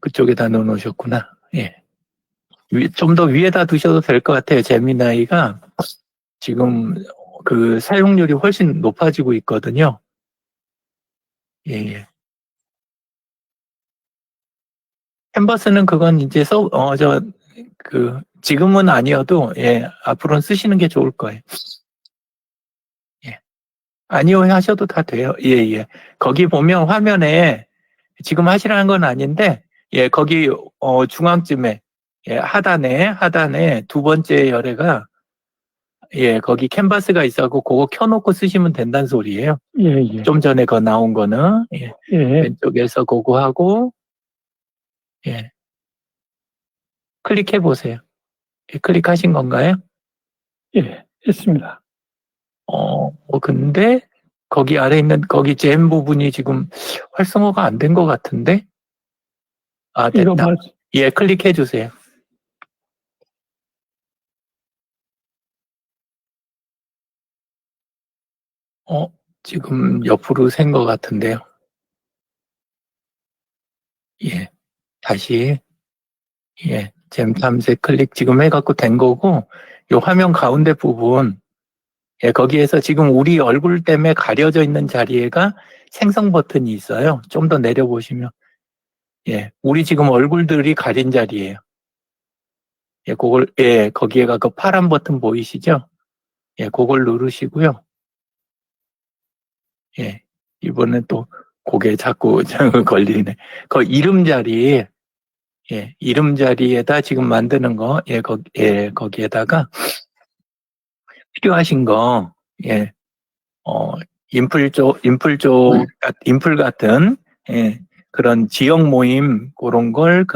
그쪽에다 넣어놓으셨구나. 예. 좀 더 위에다 두셔도 될 것 같아요. 제미나이가 지금 그 사용률이 훨씬 높아지고 있거든요. 예, 예. 캔버스는 그건 이제 지금은 아니어도, 예, 앞으로는 쓰시는 게 좋을 거예요. 예. 아니요, 하셔도 다 돼요. 예, 예. 거기 보면 화면에 지금 하시라는 건 아닌데, 예, 거기, 중앙쯤에, 예, 하단에 두 번째 열애가, 예, 거기 캔버스가 있어갖고 그거 켜놓고 쓰시면 된다는 소리예요. 예, 예. 좀 전에 그 나온 거는, 예, 예, 왼쪽에서 그거 하고, 예, 클릭해 보세요. 예, 클릭하신 건가요? 예, 했습니다. 근데 거기 아래 있는 거기 잼 부분이 지금 활성화가 안 된 것 같은데? 아, 이거 됐다. 예, 클릭해 주세요. 지금 옆으로 센 것 같은데요. 예, 다시, 예, 잼 탐색 클릭 지금 해갖고 된 거고, 요 화면 가운데 부분, 예, 거기에서 지금 우리 얼굴 때문에 가려져 있는 자리에가 생성 버튼이 있어요. 좀 더 내려보시면. 예, 우리 지금 얼굴들이 가린 자리예요. 예, 예, 거기에가 그 파란 버튼 보이시죠? 예, 그걸 누르시고요. 예, 이번엔 또 고개 자꾸 걸리네. 그 이름 자리에, 예, 이름 자리에다 지금 만드는 거, 예, 거기에다가 필요하신 거, 예, 어, 인풀 같은, 예, 그런 지역 모임, 그런 걸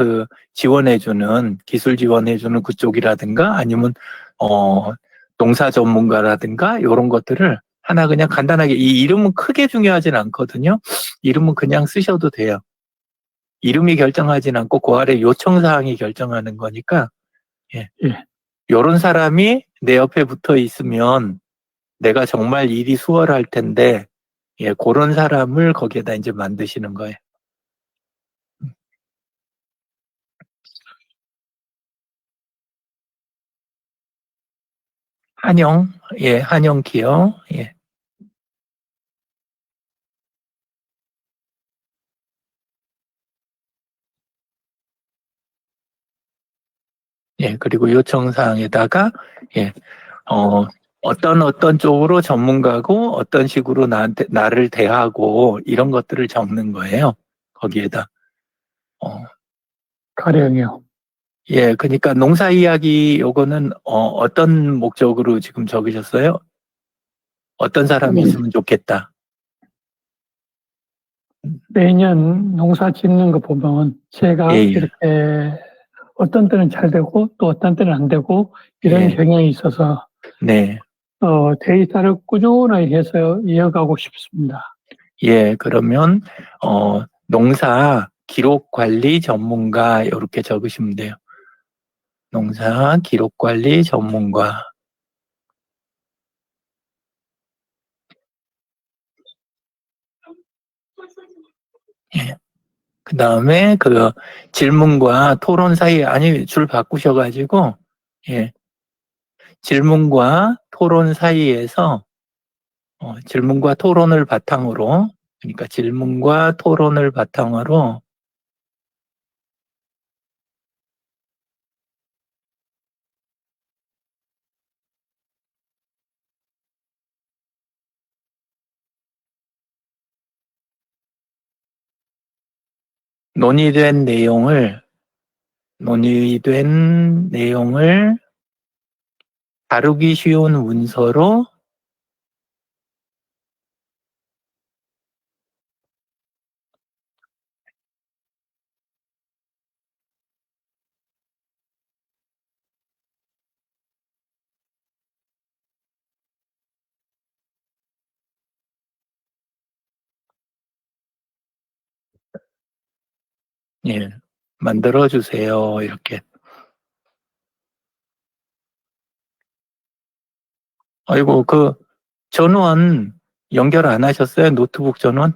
지원해주는, 기술 지원해주는 그쪽이라든가 아니면, 농사 전문가라든가, 이런 것들을 하나 그냥 간단하게, 이 이름은 크게 중요하진 않거든요. 이름은 그냥 쓰셔도 돼요. 이름이 결정하진 않고 그 아래 요청사항이 결정하는 거니까, 예. 예. 요런 사람이 내 옆에 붙어 있으면 내가 정말 일이 수월할 텐데, 예, 그런 사람을 거기에다 이제 만드시는 거예요. 한영, 예, 한영 기요, 예. 예, 그리고 요청사항에다가, 예, 어떤 쪽으로 전문가고 어떤 식으로 나를 대하고 이런 것들을 적는 거예요. 거기에다. 가령이요. 예, 그러니까 농사 이야기 요거는 어떤 목적으로 지금 적으셨어요? 어떤 사람이 있으면 좋겠다. 매년 농사 짓는 거 보면 제가 예, 예. 이렇게 어떤 때는 잘 되고 또 어떤 때는 안 되고 이런 예. 경향이 있어서 네. 데이터를 꾸준하게 해서 이어가고 싶습니다. 예, 그러면 농사 기록 관리 전문가 이렇게 적으시면 돼요. 농사 기록 관리 전문가. 예. 그 다음에 질문과 토론 사이에, 아니, 줄 바꾸셔가지고, 예, 질문과 토론 사이에서, 질문과 토론을 바탕으로, 그러니까 질문과 토론을 바탕으로, 논의된 내용을 다루기 쉬운 문서로, 예, 만들어주세요. 이렇게. 아이고, 전원 연결 안 하셨어요? 노트북 전원?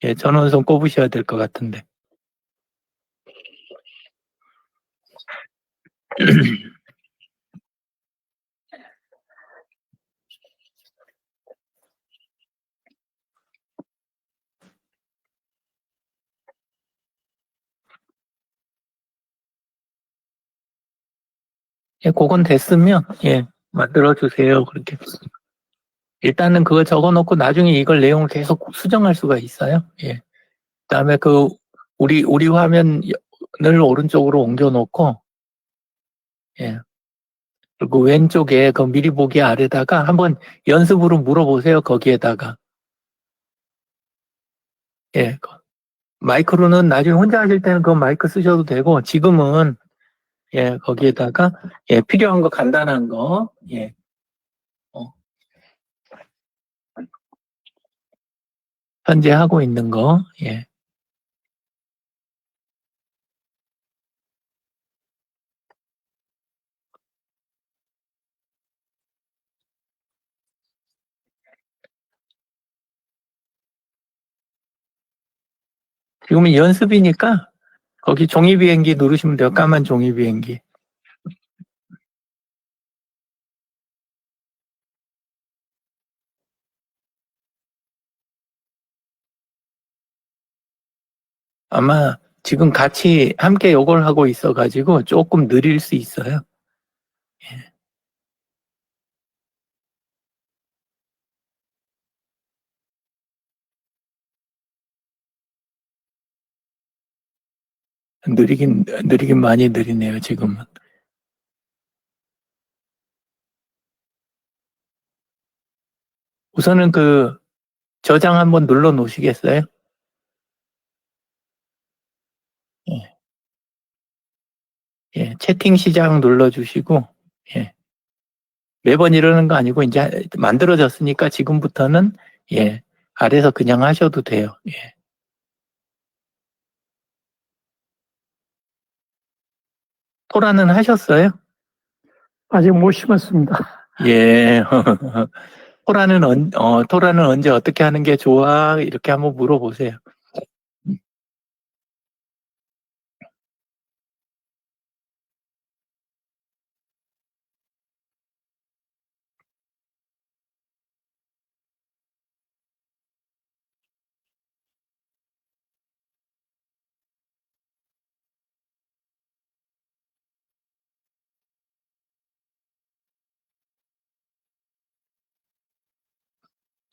예, 전원선 꼽으셔야 될 것 같은데. 예, 그건 됐으면, 예, 만들어주세요. 그렇게. 일단은 그거 적어 놓고 나중에 이걸 내용을 계속 수정할 수가 있어요. 예. 그다음에 우리 화면을 오른쪽으로 옮겨 놓고, 예. 그리고 왼쪽에 그 미리 보기 아래다가 한번 연습으로 물어보세요. 거기에다가. 예. 마이크로는 나중에 혼자 하실 때는 그 마이크 쓰셔도 되고, 지금은, 예, 거기에다가, 예, 필요한 거 간단한 거, 예. 어, 현재 하고 있는 거, 예. 지금은 연습이니까 거기 종이 비행기 누르시면 돼요. 까만 종이 비행기. 아마 지금 같이 함께 요걸 하고 있어가지고 조금 느릴 수 있어요. 느리긴 많이 느리네요, 지금은. 우선은 그 저장 한번 눌러 놓으시겠어요? 예, 예, 채팅 시작 눌러주시고, 예. 매번 이러는 거 아니고 이제 만들어졌으니까 지금부터는, 예, 아래서 그냥 하셔도 돼요. 예. 토라는 하셨어요? 아직 못 심었습니다. 예. 토라는 언제 어떻게 하는 게 좋아? 이렇게 한번 물어보세요.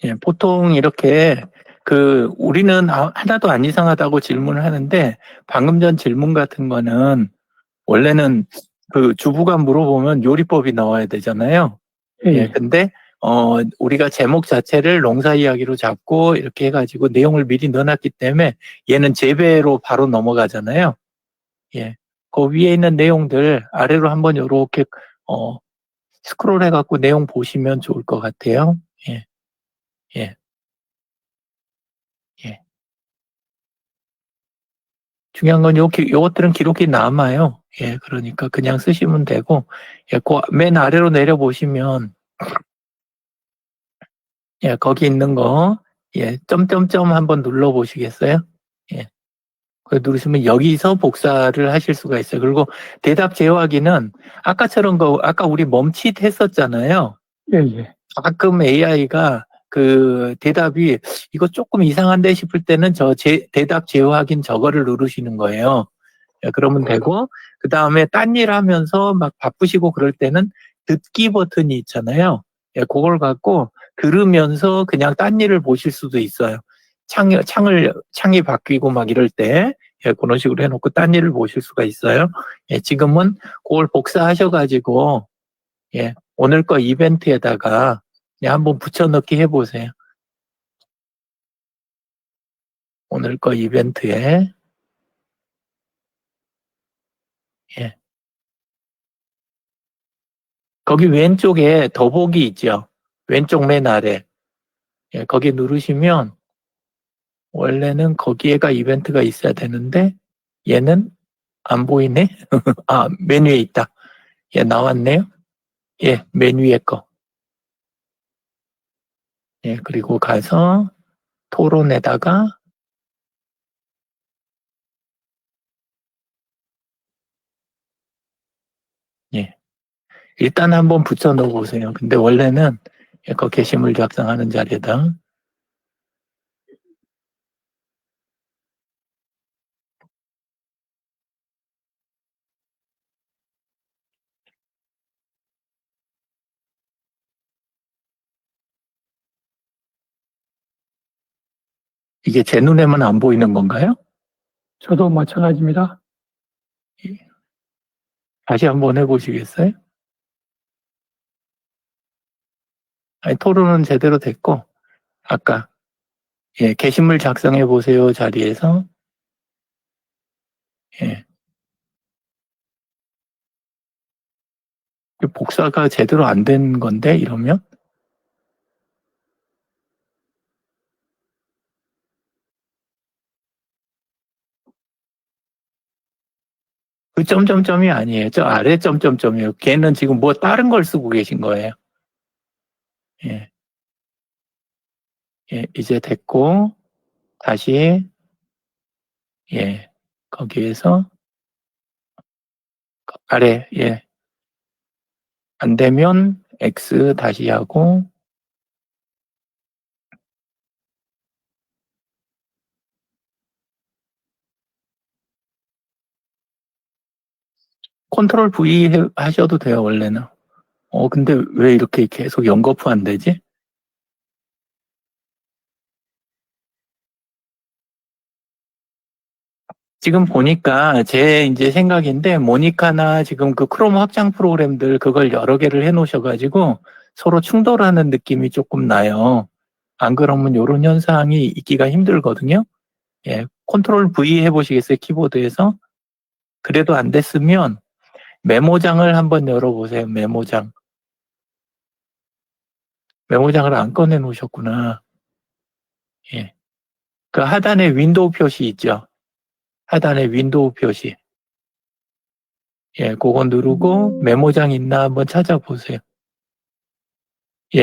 예, 보통 이렇게 우리는 하나도 안 이상하다고 질문을 하는데 방금 전 질문 같은 거는 원래는 그 주부가 물어보면 요리법이 나와야 되잖아요. 예, 예, 예. 근데 우리가 제목 자체를 농사 이야기로 잡고 이렇게 해가지고 내용을 미리 넣어놨기 때문에 얘는 재배로 바로 넘어가잖아요. 예, 그 위에 있는 내용들 아래로 한번 요렇게 어, 스크롤 해갖고 내용 보시면 좋을 것 같아요. 예, 예, 예. 중요한 건 요것들은 기록이 남아요. 예, 그러니까 그냥 쓰시면 되고, 예, 맨 아래로 내려보시면, 예, 거기 있는 거, 예, 점점점 한번 눌러보시겠어요? 예, 그 누르시면 여기서 복사를 하실 수가 있어요. 그리고 대답 제어하기는 아까처럼 아까 우리 멈칫 했었잖아요. 예, 예. 가끔 AI가 그 대답이 이거 조금 이상한데 싶을 때는 대답 제어 확인 저거를 누르시는 거예요. 예, 그러면 되고, 그 다음에 딴 일 하면서 막 바쁘시고 그럴 때는 듣기 버튼이 있잖아요. 예, 그걸 갖고 들으면서 그냥 딴 일을 보실 수도 있어요. 창이 바뀌고 막 이럴 때, 예, 그런 식으로 해놓고 딴 일을 보실 수가 있어요. 예, 지금은 그걸 복사하셔가지고, 예, 오늘 거 이벤트에다가 한번 붙여넣기 해보세요. 오늘 거 이벤트에, 예. 거기 왼쪽에 더보기 있죠? 왼쪽 맨 아래. 예, 거기 누르시면 원래는 거기에가 이벤트가 있어야 되는데 얘는 안 보이네? 아, 맨 위에 있다. 예, 나왔네요. 예, 맨 위에 거. 예, 그리고 가서 토론에다가 일단 한번 붙여 넣어 보세요. 근데 원래는 그 게시물 작성하는 자리에다. 이게 제 눈에만 안 보이는 건가요? 저도 마찬가지입니다. 다시 한번 해보시겠어요? 아니, 토론은 제대로 됐고, 아까, 게시물 작성해 보세요 자리에서, 예, 복사가 제대로 안 된 건데, 이러면? 그 점점점이 아니에요. 저 아래 점점점이에요. 걔는 지금 뭐 다른 걸 쓰고 계신 거예요. 예, 이제 됐고, 다시, 예, 거기에서, 아래, 안 되면 X 다시 하고, 컨트롤 V 하셔도 돼요, 원래는. 근데 왜 이렇게 계속 연거푸 안 되지? 지금 보니까 제 이제 생각인데, 모니카나 지금 그 크롬 확장 프로그램들 그걸 여러 개를 해 놓으셔가지고 서로 충돌하는 느낌이 조금 나요. 안 그러면 이런 현상이 있기가 힘들거든요. 컨트롤 V 해보시겠어요, 키보드에서? 그래도 안 됐으면 메모장을 한번 열어보세요, 메모장. 메모장을 안 꺼내 놓으셨구나. 예. 그 하단에 윈도우 표시 있죠? 하단에 윈도우 표시. 그거 누르고 메모장 있나 한번 찾아보세요.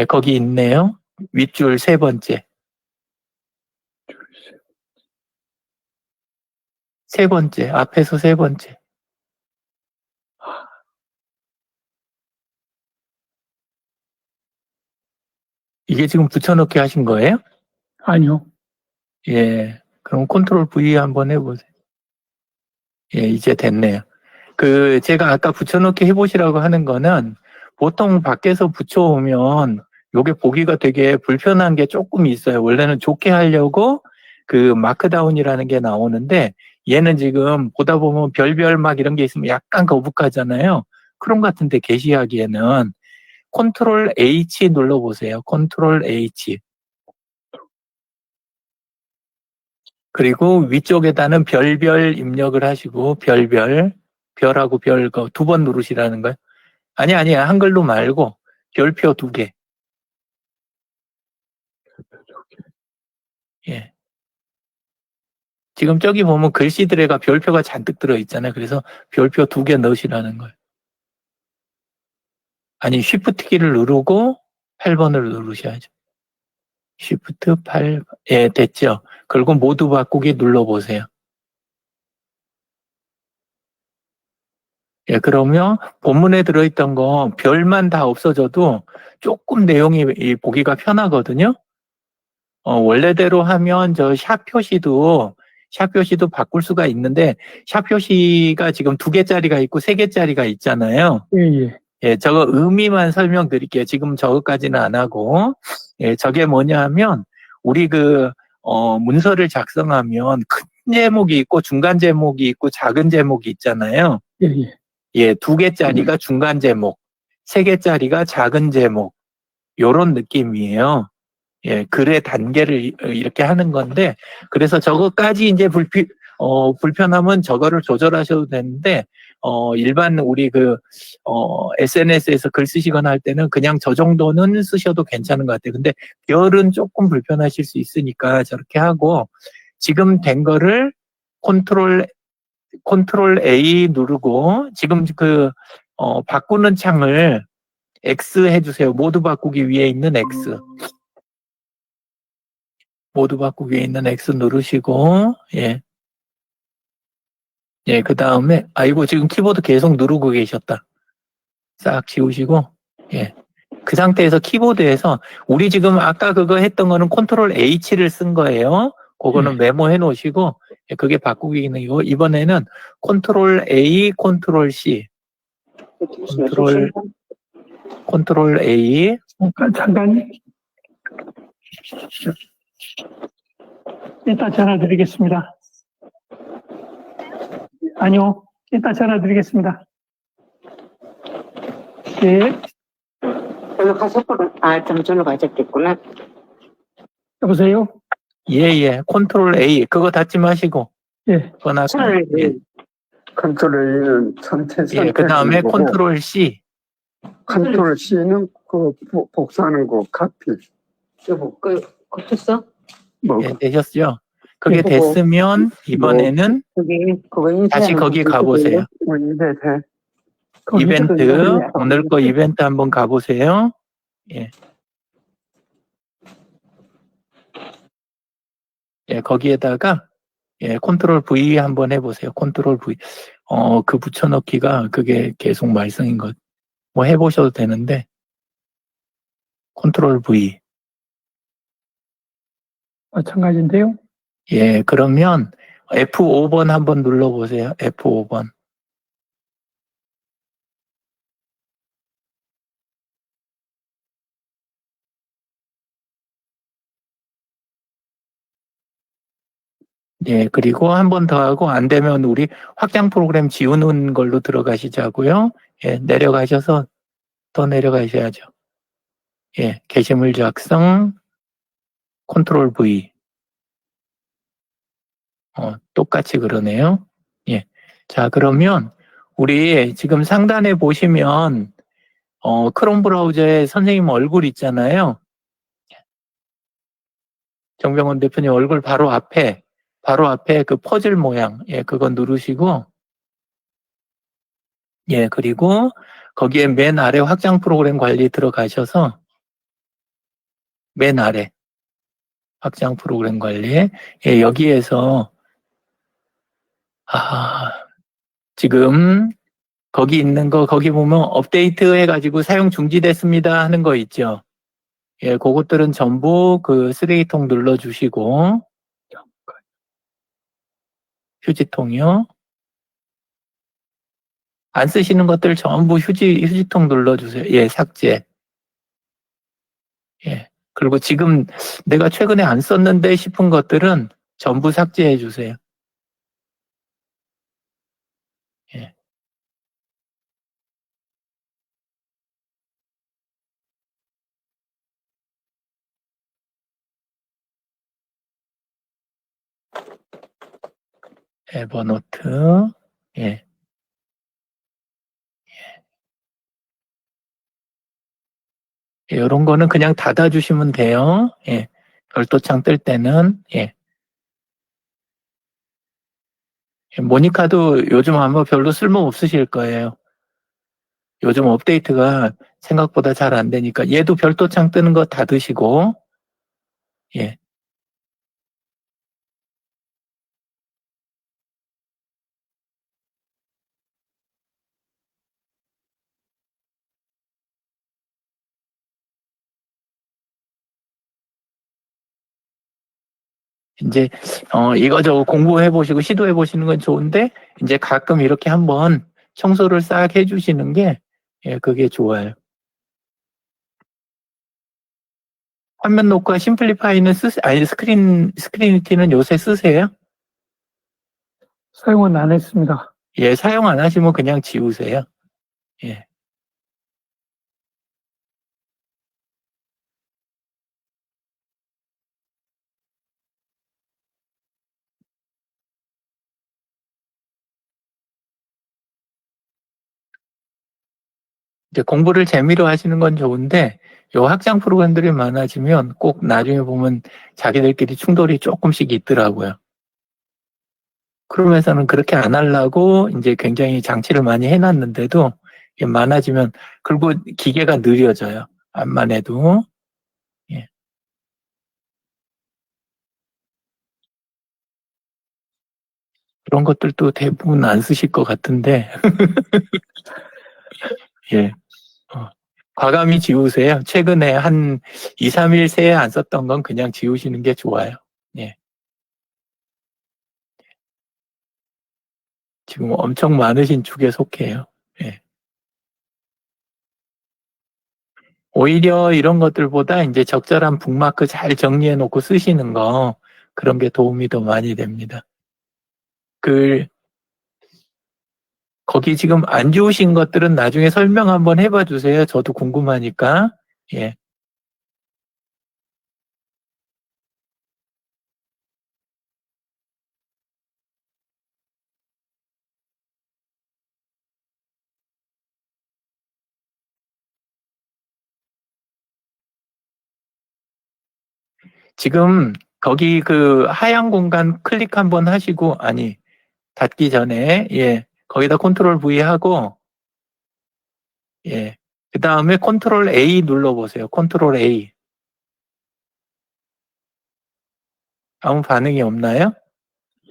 거기 있네요. 윗줄 세 번째. 세 번째. 앞에서 세 번째. 이게 지금 붙여넣기 하신 거예요? 아니요. 그럼 컨트롤 V 한번 해보세요. 이제 됐네요. 제가 아까 붙여넣기 해보시라고 하는 거는 보통 밖에서 붙여오면 요게 보기가 되게 불편한 게 조금 있어요. 원래는 좋게 하려고 그 마크다운이라는 게 나오는데 얘는 지금 보다 보면 별별 막 이런 게 있으면 약간 거북하잖아요. 크롬 같은데 게시하기에는 컨트롤 H 눌러보세요. 컨트롤 H. 그리고 위쪽에다는 별별 입력을 하시고 별별, 별하고 별 두 번 누르시라는 거예요. 아니야. 한글로 말고 별표 두 개. 예. 지금 저기 보면 글씨들에가 별표가 잔뜩 들어있잖아요. 그래서 별표 두 개 넣으시라는 거예요. 아니, 쉬프트 키를 누르고 8번을 누르셔야죠. 쉬프트 8, 됐죠. 그리고 모두 바꾸기 눌러보세요. 그러면 본문에 들어있던 거 별만 다 없어져도 조금 내용이 보기가 편하거든요. 원래대로 하면 샵 표시도 바꿀 수가 있는데, 샵 표시가 지금 두 개짜리가 있고 세 개짜리가 있잖아요. 저거 의미만 설명드릴게요. 지금 저거까지는 안 하고. 저게 뭐냐 하면, 우리 문서를 작성하면 큰 제목이 있고 중간 제목이 있고 작은 제목이 있잖아요. 두 개짜리가 중간 제목, 세 개짜리가 작은 제목, 요런 느낌이에요. 글의 단계를 이렇게 하는 건데, 그래서 저거까지 이제 불편하면 저거를 조절하셔도 되는데, 일반 우리 SNS에서 글 쓰시거나 할 때는 그냥 저 정도는 쓰셔도 괜찮은 것 같아요. 근데 별은 조금 불편하실 수 있으니까 저렇게 하고, 지금 된 거를 컨트롤 A 누르고, 지금 바꾸는 창을 X 해주세요. 모두 바꾸기 위에 있는 X. 모두 바꾸기 위에 있는 X 누르시고, 그 다음에, 아이고, 지금 키보드 계속 누르고 계셨다. 싹 지우시고, 예. 그 상태에서 키보드에서 우리 지금 아까 그거 했던 거는 컨트롤 H를 쓴 거예요. 그거는 메모해 놓으시고, 예, 그게 바꾸기 기능이고, 이번에는 컨트롤 A, 컨트롤 C, 컨트롤 A, 잠깐, 이따 전화 드리겠습니다. 아니요, 이따 전화 드리겠습니다. 예, 저로 가셨구나. 아, 좀 저로 가셨겠구나. 여보세요? 예, 컨트롤 A, 그거 닫지 마시고, 예, 번호가, 차라리 예, 컨트롤 A는 전체 예, 그 다음에 선택하는 거고, 컨트롤 C, 컨트롤 C는 그 복사하는 거 카피. 여보, 거쳤어? 뭐 예, 되셨죠? 그게 그거. 됐으면 이번에는 그거 인쇄하는 다시 거기 거 가보세요. 이제 돼. 이벤트, 오늘 거 이벤트 한번 가보세요. 예. 예, 거기에다가, 예, 컨트롤 V 한번 해보세요. 컨트롤 V. 그 붙여넣기가 그게 계속 말썽인 것. 뭐 해보셔도 되는데, 컨트롤 V. 마찬가지인데요. 예, 그러면 F5번 한번 눌러보세요. F5번. 예, 그리고 한 번 더 하고 안 되면 우리 확장 프로그램 지우는 걸로 들어가시자고요. 예, 내려가셔서 더 내려가셔야죠. 예, 게시물 작성, 컨트롤 V. 똑같이 그러네요. 예. 자, 그러면 우리 지금 상단에 보시면 크롬 브라우저에 선생님 얼굴 있잖아요. 정병원 대표님 얼굴 바로 앞에 그 퍼즐 모양, 예, 그거 누르시고, 예, 그리고 거기에 맨 아래 확장 프로그램 관리 들어가셔서 맨 아래 확장 프로그램 관리, 예, 여기에서 지금 거기 있는 거 거기 보면 업데이트 해가지고 사용 중지됐습니다 하는 거 있죠. 예, 그것들은 전부 그 쓰레기통 눌러주시고 휴지통이요. 안 쓰시는 것들 전부 휴지통 눌러주세요. 예, 삭제. 예. 그리고 지금 내가 최근에 안 썼는데 싶은 것들은 전부 삭제해 주세요. 예. 에버노트. 예. 이런 거는 그냥 닫아주시면 돼요. 예. 별도창 뜰 때는, 예. 모니카도 요즘 아마 별로 쓸모 없으실 거예요. 요즘 업데이트가 생각보다 잘 안 되니까 얘도 별도창 뜨는 거 닫으시고, 예. 이제 이거저거 공부해 보시고 시도해 보시는 건 좋은데 이제 가끔 이렇게 한번 청소를 싹 해주시는 게 예, 그게 좋아요. 화면 녹화 심플리파이는 아니 스크린니티는 요새 쓰세요? 사용은 안 했습니다. 예, 사용 안 하시면 그냥 지우세요. 예. 이제 공부를 재미로 하시는 건 좋은데 요 확장 프로그램들이 많아지면 꼭 나중에 보면 자기들끼리 충돌이 조금씩 있더라고요. 크롬에서는 그렇게 안 하려고 이제 굉장히 장치를 많이 해놨는데도 이게 많아지면 그리고 기계가 느려져요. 암만 해도. 예. 그런 것들도 대부분 안 쓰실 것 같은데. 예. 과감히 지우세요. 최근에 한 2, 3일 새에 안 썼던 건 그냥 지우시는 게 좋아요. 예. 지금 엄청 많으신 축에 속해요. 예. 오히려 이런 것들보다 이제 적절한 북마크 잘 정리해 놓고 쓰시는 거, 그런 게 도움이 더 많이 됩니다. 거기 지금 안 좋으신 것들은 나중에 설명 한번 해봐 주세요. 저도 궁금하니까. 예. 지금 거기 그 하얀 공간 클릭 한번 하시고, 아니, 닫기 전에, 예. 거기다 컨트롤 V 하고, 예. 그 다음에 컨트롤 A 눌러보세요. 컨트롤 A. 아무 반응이 없나요?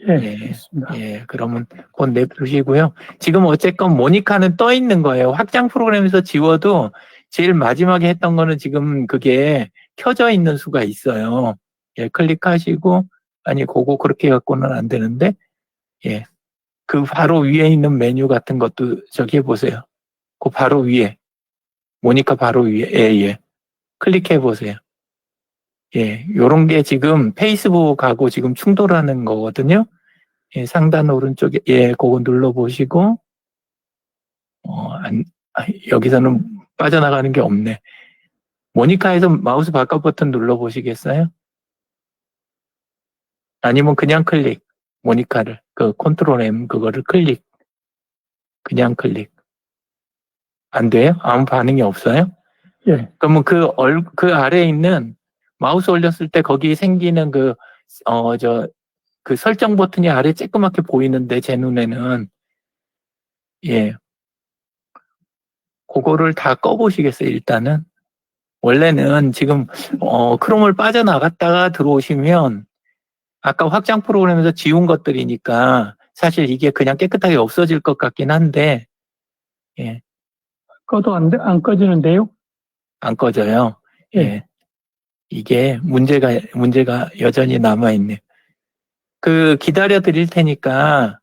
예, 있습니다. 예, 그러면 곧 냅두시고요. 지금 어쨌건 모니카는 떠 있는 거예요. 확장 프로그램에서 지워도 제일 마지막에 했던 거는 지금 그게 켜져 있는 수가 있어요. 예, 클릭하시고, 아니, 그거 그렇게 갖고는 안 되는데, 예. 그 바로 위에 있는 메뉴 같은 것도 저기 해보세요. 그 바로 위에. 모니카 바로 위에. 예, 예. 클릭해 보세요. 예, 요런 게 지금 페이스북하고 지금 충돌하는 거거든요. 예, 상단 오른쪽에, 예, 그거 눌러보시고, 여기서는 빠져나가는 게 없네. 모니카에서 마우스 바깥 버튼 눌러보시겠어요? 아니면 그냥 클릭, 모니카를, 그 컨트롤 M 그거를 클릭, 그냥 클릭. 안 돼요? 아무 반응이 없어요? 예, 그러면 그 아래에 있는 마우스 올렸을 때 거기 생기는 그 설정 버튼이 아래 쬐끄맣게 보이는데, 제 눈에는, 예, 그거를 다 꺼보시겠어요, 일단은? 원래는 지금, 크롬을 빠져나갔다가 들어오시면, 아까 확장 프로그램에서 지운 것들이니까, 사실 이게 그냥 깨끗하게 없어질 것 같긴 한데, 예, 꺼도 안 꺼지는데요? 안 꺼져요. 예. 예. 이게 문제가 여전히 남아있네. 기다려 드릴 테니까,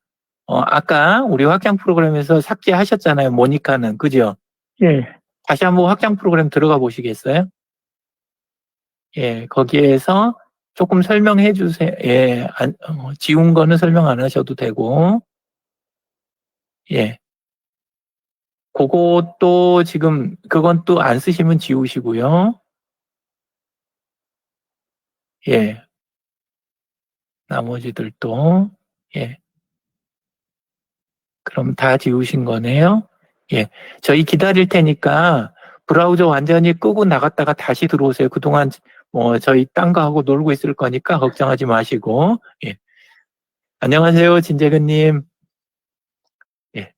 아까 우리 확장 프로그램에서 삭제하셨잖아요, 모니카는. 그죠? 예, 다시 한번 확장 프로그램 들어가 보시겠어요? 예, 거기에서 조금 설명해 주세요. 예, 지운 거는 설명 안 하셔도 되고, 예. 그것도 지금, 그건 또 안 쓰시면 지우시고요. 예. 나머지들도, 예. 그럼 다 지우신 거네요. 예. 저희 기다릴 테니까 브라우저 완전히 끄고 나갔다가 다시 들어오세요. 그동안 저희 딴 거 하고 놀고 있을 거니까 걱정하지 마시고. 예. 안녕하세요, 진재근님. 예.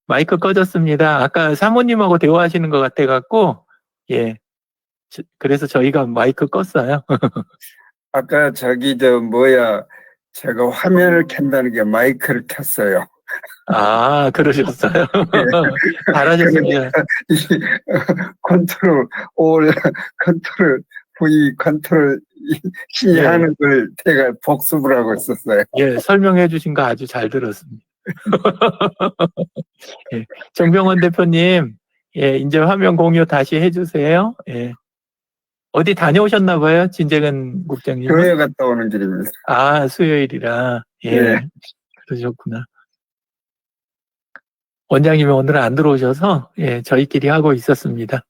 마이크 꺼졌습니다. 아까 사모님하고 대화하시는 것 같아갖고, 예. 그래서 저희가 마이크 껐어요. 아까 제가 화면을 켠다는 게 마이크를 켰어요. 아, 그러셨어요. 잘하셨습니다. 이 컨트롤 올, 컨트롤 V, 컨트롤 C 예. 하는 걸 제가 복습을 하고 있었어요. 예, 설명해 주신 거 아주 잘 들었습니다. 예, 정병원 대표님, 예, 이제 화면 공유 다시 해주세요. 예. 어디 다녀오셨나 봐요, 진재근 국장님. 교회 갔다 오는 길입니다. 아, 수요일이라. 예, 네. 그러셨구나. 원장님이 오늘 안 들어오셔서, 예, 저희끼리 하고 있었습니다.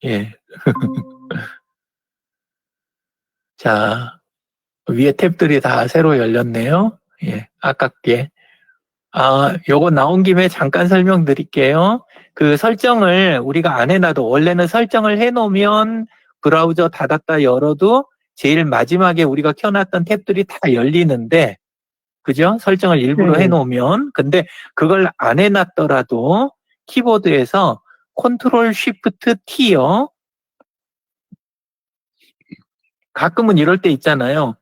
예. 자, 위에 탭들이 다 새로 열렸네요. 예, 아깝게. 요거 나온 김에 잠깐 설명드릴게요. 그 설정을 우리가 안 해놔도, 원래는 설정을 해놓으면 브라우저 닫았다 열어도 제일 마지막에 우리가 켜놨던 탭들이 다 열리는데, 그죠? 설정을 일부러 네. 해놓으면. 근데 그걸 안 해놨더라도 키보드에서 컨트롤 쉬프트 T요. 가끔은 이럴 때 있잖아요.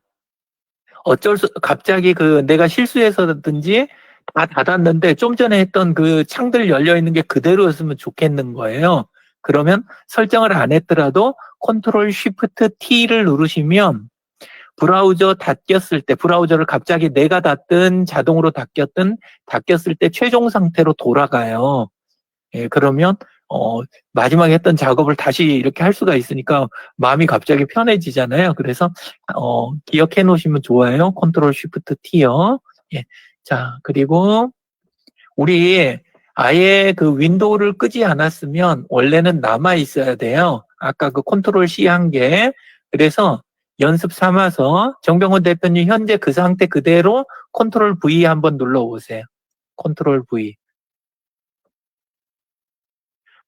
갑자기 내가 실수해서든지 다 닫았는데 좀 전에 했던 그 창들 열려 있는 게 그대로였으면 좋겠는 거예요. 그러면 설정을 안 했더라도 컨트롤 쉬프트 T를 누르시면 브라우저 닫혔을 때, 브라우저를 갑자기 내가 닫든 자동으로 닫혔을 때 최종 상태로 돌아가요. 예, 그러면 마지막에 했던 작업을 다시 이렇게 할 수가 있으니까 마음이 갑자기 편해지잖아요. 그래서 기억해 놓으시면 좋아요. 컨트롤 쉬프트 T요. 예. 자, 그리고 우리 아예 그 윈도우를 끄지 않았으면 원래는 남아 있어야 돼요. 아까 그 컨트롤 C 한 게. 그래서 연습 삼아서 정병훈 대표님 현재 그 상태 그대로 컨트롤 V 한번 눌러보세요. 컨트롤 V.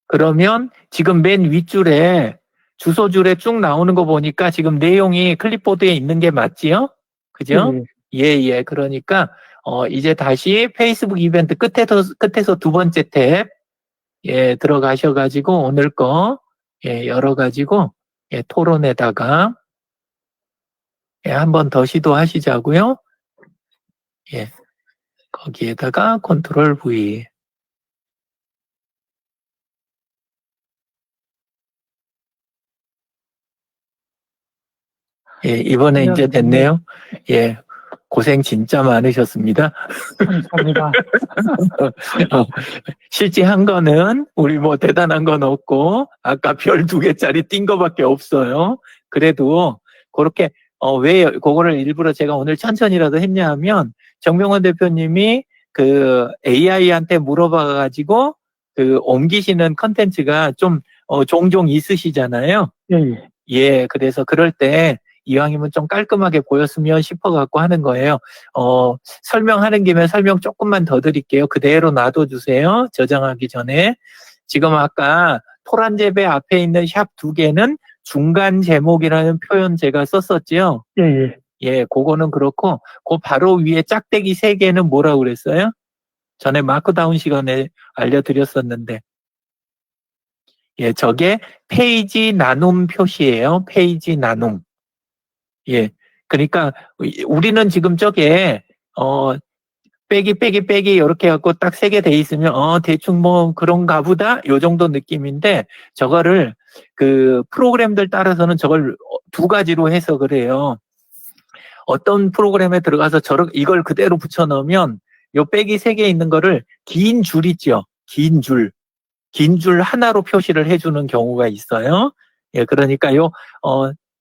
그러면 지금 맨 윗줄에 주소줄에 쭉 나오는 거 보니까 지금 내용이 클립보드에 있는 게 맞지요? 그죠? 예. 그러니까 이제 다시 페이스북 이벤트 끝에서 두 번째 탭 들어가셔가지고 오늘 거 열어가지고 토론에다가 한 번 더 시도하시자고요. 거기에다가 컨트롤 V. 이번에 이제 됐네요. 고생 진짜 많으셨습니다. 감사합니다. 실제 한 거는 우리 뭐 대단한 건 없고 아까 별 2개짜리 띈 거밖에 없어요. 그래도 그렇게 왜 그거를 일부러 제가 오늘 천천히라도 했냐 하면 정병원 대표님이 그 AI한테 물어봐 가지고 그 옮기시는 컨텐츠가 좀 종종 있으시잖아요. 그래서 그럴 때 이왕이면 좀 깔끔하게 보였으면 싶어갖고 하는 거예요. 설명하는 김에 설명 조금만 더 드릴게요. 그대로 놔둬주세요. 저장하기 전에. 지금 아까 토란제배 앞에 있는 샵 2개는 중간 제목이라는 표현 제가 썼었죠. 그거는 그렇고, 그 바로 위에 짝대기 3개는 뭐라고 그랬어요? 전에 마크다운 시간에 알려드렸었는데. 저게 페이지 나눔 표시예요. 페이지 나눔. 그러니까 우리는 지금 저게 빼기 이렇게 갖고 딱 3개 돼 있으면 대충 뭐 그런가 보다 요 정도 느낌인데 저거를 그 프로그램들 따라서는 저걸 2가지로 해석을 해요. 어떤 프로그램에 들어가서 이걸 그대로 붙여 넣으면 요 빼기 3개 있는 거를 긴 줄 있죠. 긴 줄 하나로 표시를 해주는 경우가 있어요. 그러니까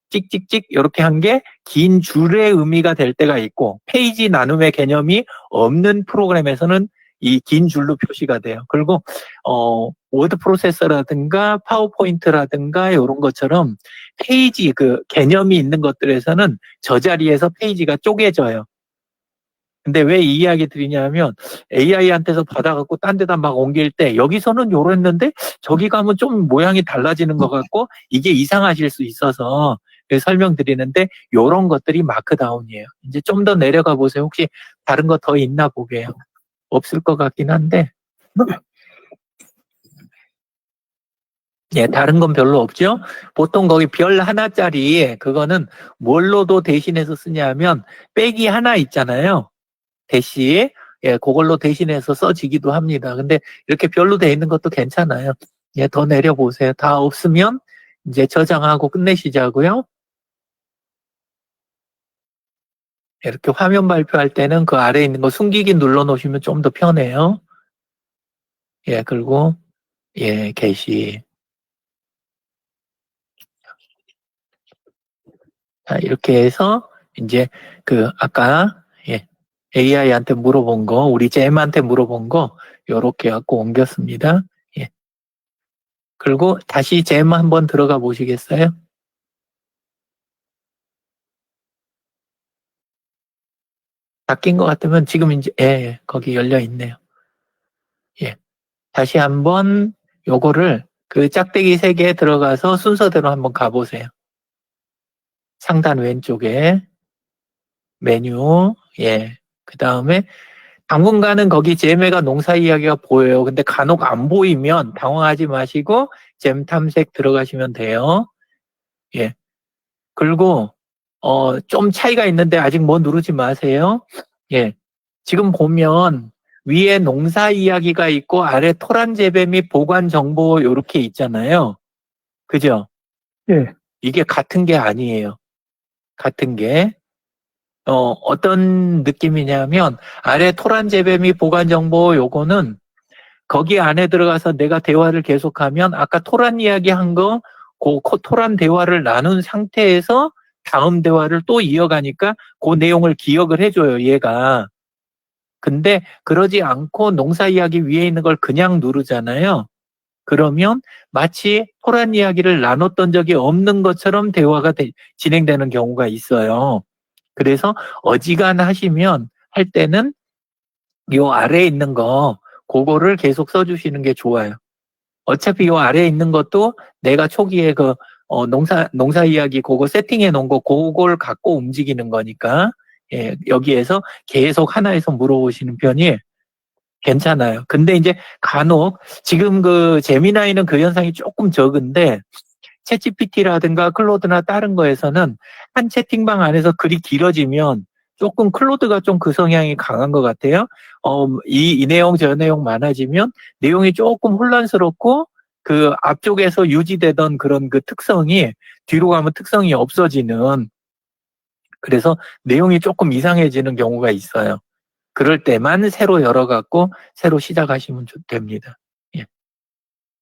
찍찍찍 이렇게 한 게 긴 줄의 의미가 될 때가 있고 페이지 나눔의 개념이 없는 프로그램에서는 이 긴 줄로 표시가 돼요. 그리고 워드 프로세서라든가 파워포인트라든가 이런 것처럼 페이지 그 개념이 있는 것들에서는 저 자리에서 페이지가 쪼개져요. 근데 왜 이 이야기 드리냐면 AI한테서 받아갖고 딴 데다 막 옮길 때 여기서는 요랬는데 저기 가면 좀 모양이 달라지는 것 같고 이게 이상하실 수 있어서 설명드리는데 요런 것들이 마크다운이에요. 이제 좀 더 내려가 보세요. 혹시 다른 거 더 있나 보게요. 없을 것 같긴 한데 다른 건 별로 없죠. 보통 거기 별 하나짜리 그거는 뭘로도 대신해서 쓰냐면 빼기 하나 있잖아요. 대시 그걸로 대신해서 써지기도 합니다. 근데 이렇게 별로 돼 있는 것도 괜찮아요. 더 내려보세요. 다 없으면 이제 저장하고 끝내시자고요. 이렇게 화면 발표할 때는 그 아래에 있는 거 숨기기 눌러 놓으시면 좀 더 편해요. 그리고 게시. 자, 이렇게 해서 이제 그 아까 AI한테 물어본 거, 우리 잼한테 물어본 거 요렇게 갖고 옮겼습니다. 그리고 다시 잼 한번 들어가 보시겠어요? 바뀐 것 같으면 지금 이제 거기 열려 있네요. 다시 한번 요거를 그 짝대기 3개에 들어가서 순서대로 한번 가보세요. 상단 왼쪽에 메뉴, 그 다음에 당분간은 거기 잼에가 농사 이야기가 보여요. 근데 간혹 안 보이면 당황하지 마시고 잼 탐색 들어가시면 돼요. 그리고 좀 차이가 있는데 아직 뭐 누르지 마세요. 지금 보면 위에 농사 이야기가 있고 아래 토란 재배 및 보관 정보 요렇게 있잖아요. 그죠? 예, 이게 같은 게 아니에요. 같은 게. 어떤 느낌이냐면 아래 토란 재배 및 보관 정보 요거는 거기 안에 들어가서 내가 대화를 계속하면 아까 토란 이야기 한 거, 토란 대화를 나눈 상태에서 다음 대화를 또 이어가니까 그 내용을 기억을 해줘요, 얘가. 근데 그러지 않고 농사 이야기 위에 있는 걸 그냥 누르잖아요. 그러면 마치 토란 이야기를 나눴던 적이 없는 것처럼 대화가 진행되는 경우가 있어요. 그래서 어지간하시면 할 때는 요 아래에 있는 거 그거를 계속 써주시는 게 좋아요. 어차피 요 아래에 있는 것도 내가 초기에 농사 이야기 그거 세팅해 놓은 거 그걸 갖고 움직이는 거니까 예, 여기에서 계속 하나에서 물어보시는 편이 괜찮아요. 근데 이제 간혹 지금 그 제미나이는 그 현상이 조금 적은데 챗GPT라든가 클로드나 다른 거에서는 한 채팅방 안에서 글이 길어지면 조금 클로드가 좀 그 성향이 강한 것 같아요. 이 내용 저 내용 많아지면 내용이 조금 혼란스럽고 그 앞쪽에서 유지되던 그런 그 특성이 뒤로 가면 특성이 없어지는 그래서 내용이 조금 이상해지는 경우가 있어요. 그럴 때만 새로 열어갖고 새로 시작하시면 됩니다. 예.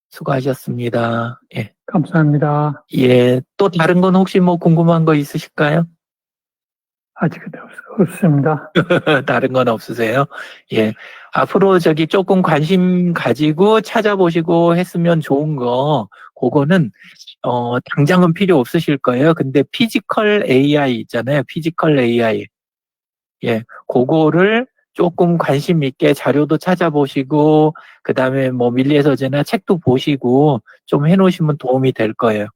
수고하셨습니다. 예. 감사합니다. 예, 또 다른 건 혹시 뭐 궁금한 거 있으실까요? 아직은 없습니다. 다른 건 없으세요? 예. 앞으로 조금 관심 가지고 찾아보시고 했으면 좋은 거, 그거는, 당장은 필요 없으실 거예요. 근데 피지컬 AI 있잖아요. 피지컬 AI. 예. 그거를 조금 관심 있게 자료도 찾아보시고, 그 다음에 뭐 밀리의 서재나 책도 보시고 좀 해놓으시면 도움이 될 거예요.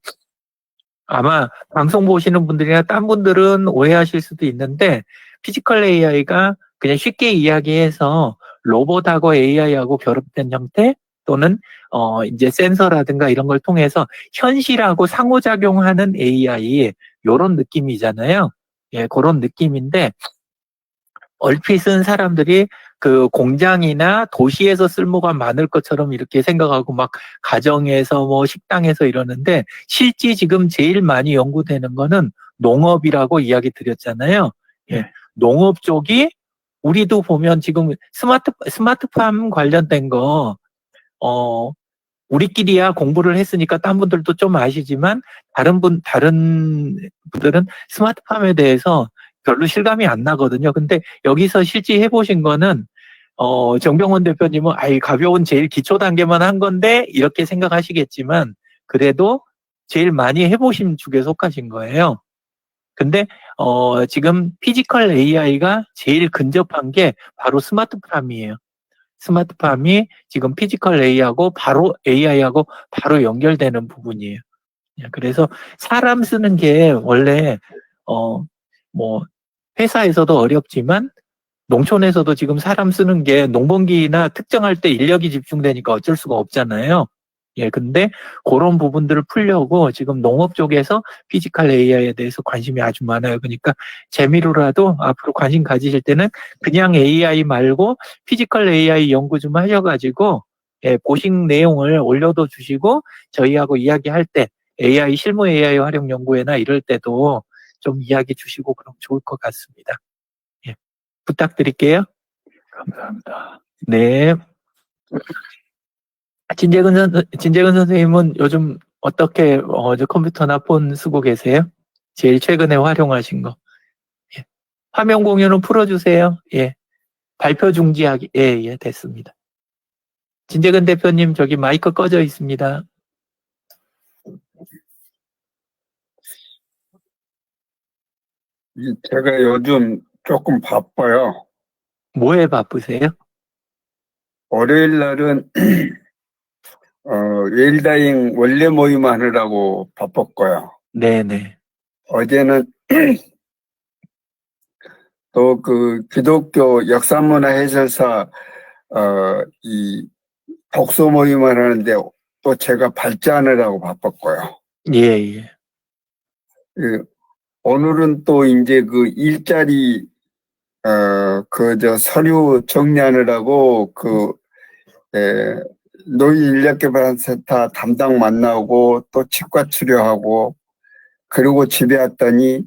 아마 방송 보시는 분들이나 딴 분들은 오해하실 수도 있는데 피지컬 AI가 그냥 쉽게 이야기해서 로봇하고 AI하고 결합된 형태 또는 이제 센서라든가 이런 걸 통해서 현실하고 상호작용하는 AI 요런 느낌이잖아요. 예, 그런 느낌인데 얼핏은 사람들이 그 공장이나 도시에서 쓸모가 많을 것처럼 이렇게 생각하고 막 가정에서 뭐 식당에서 이러는데 실제 지금 제일 많이 연구되는 거는 농업이라고 이야기 드렸잖아요. 예. 농업 쪽이 우리도 보면 지금 스마트팜 관련된 거, 우리끼리야 공부를 했으니까 딴 분들도 좀 아시지만 다른 분들은 스마트팜에 대해서 별로 실감이 안 나거든요. 근데 여기서 실제 해보신 거는, 정병원 대표님은, 가벼운 제일 기초 단계만 한 건데, 이렇게 생각하시겠지만, 그래도 제일 많이 해보신 쪽에 속하신 거예요. 근데, 지금 피지컬 AI가 제일 근접한 게 바로 스마트팜이에요. 스마트팜이 지금 피지컬 AI하고 바로 연결되는 부분이에요. 그래서 사람 쓰는 게 원래, 뭐, 회사에서도 어렵지만 농촌에서도 지금 사람 쓰는 게 농번기나 특정할 때 인력이 집중되니까 어쩔 수가 없잖아요. 예, 근데 그런 부분들을 풀려고 지금 농업 쪽에서 피지컬 AI에 대해서 관심이 아주 많아요. 그러니까 재미로라도 앞으로 관심 가지실 때는 그냥 AI 말고 피지컬 AI 연구 좀 하셔가지고 예, 보신 내용을 올려도 주시고 저희하고 이야기할 때 AI 실무 AI 활용 연구회나 이럴 때도 좀 이야기 주시고 그럼 좋을 것 같습니다. 예, 부탁드릴게요. 감사합니다. 네. 진재근 선생님은 요즘 어떻게 저 컴퓨터나 폰 쓰고 계세요? 제일 최근에 활용하신 거. 예. 화면 공유는 풀어주세요. 예. 발표 중지하기. 예, 예, 됐습니다. 진재근 대표님 저기 마이크 꺼져 있습니다. 제가 요즘 조금 바빠요. 뭐에 바쁘세요? 월요일 날은 웰다잉 원래 모임 하느라고 바빴고요. 네네. 어제는 또 그 기독교 역사문화 해설사 이 독서 모임을 하는데 또 제가 발제하느라고 바빴고요. 예, 예. 오늘은 또 이제 그 일자리 서류 정리하느라고, 노인인력개발센터 담당 만나고, 또 치과 치료하고, 그리고 집에 왔더니,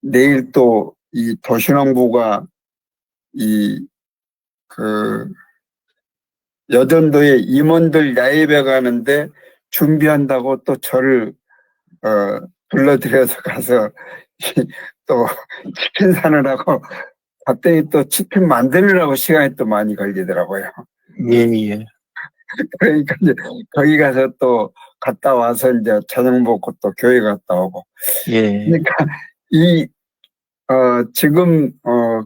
내일 또 이 도시농부가 여전도에 임원들 야입에 가는데 준비한다고 또 저를, 불러들여서 가서 또 치킨 사느라고 갔더니 또 치킨 만드느라고 시간이 또 많이 걸리더라고요. 예, 예. 그러니까 이제 거기 가서 또 갔다 와서 이제 저녁 먹고 또 교회 갔다 오고. 예. 그러니까 지금,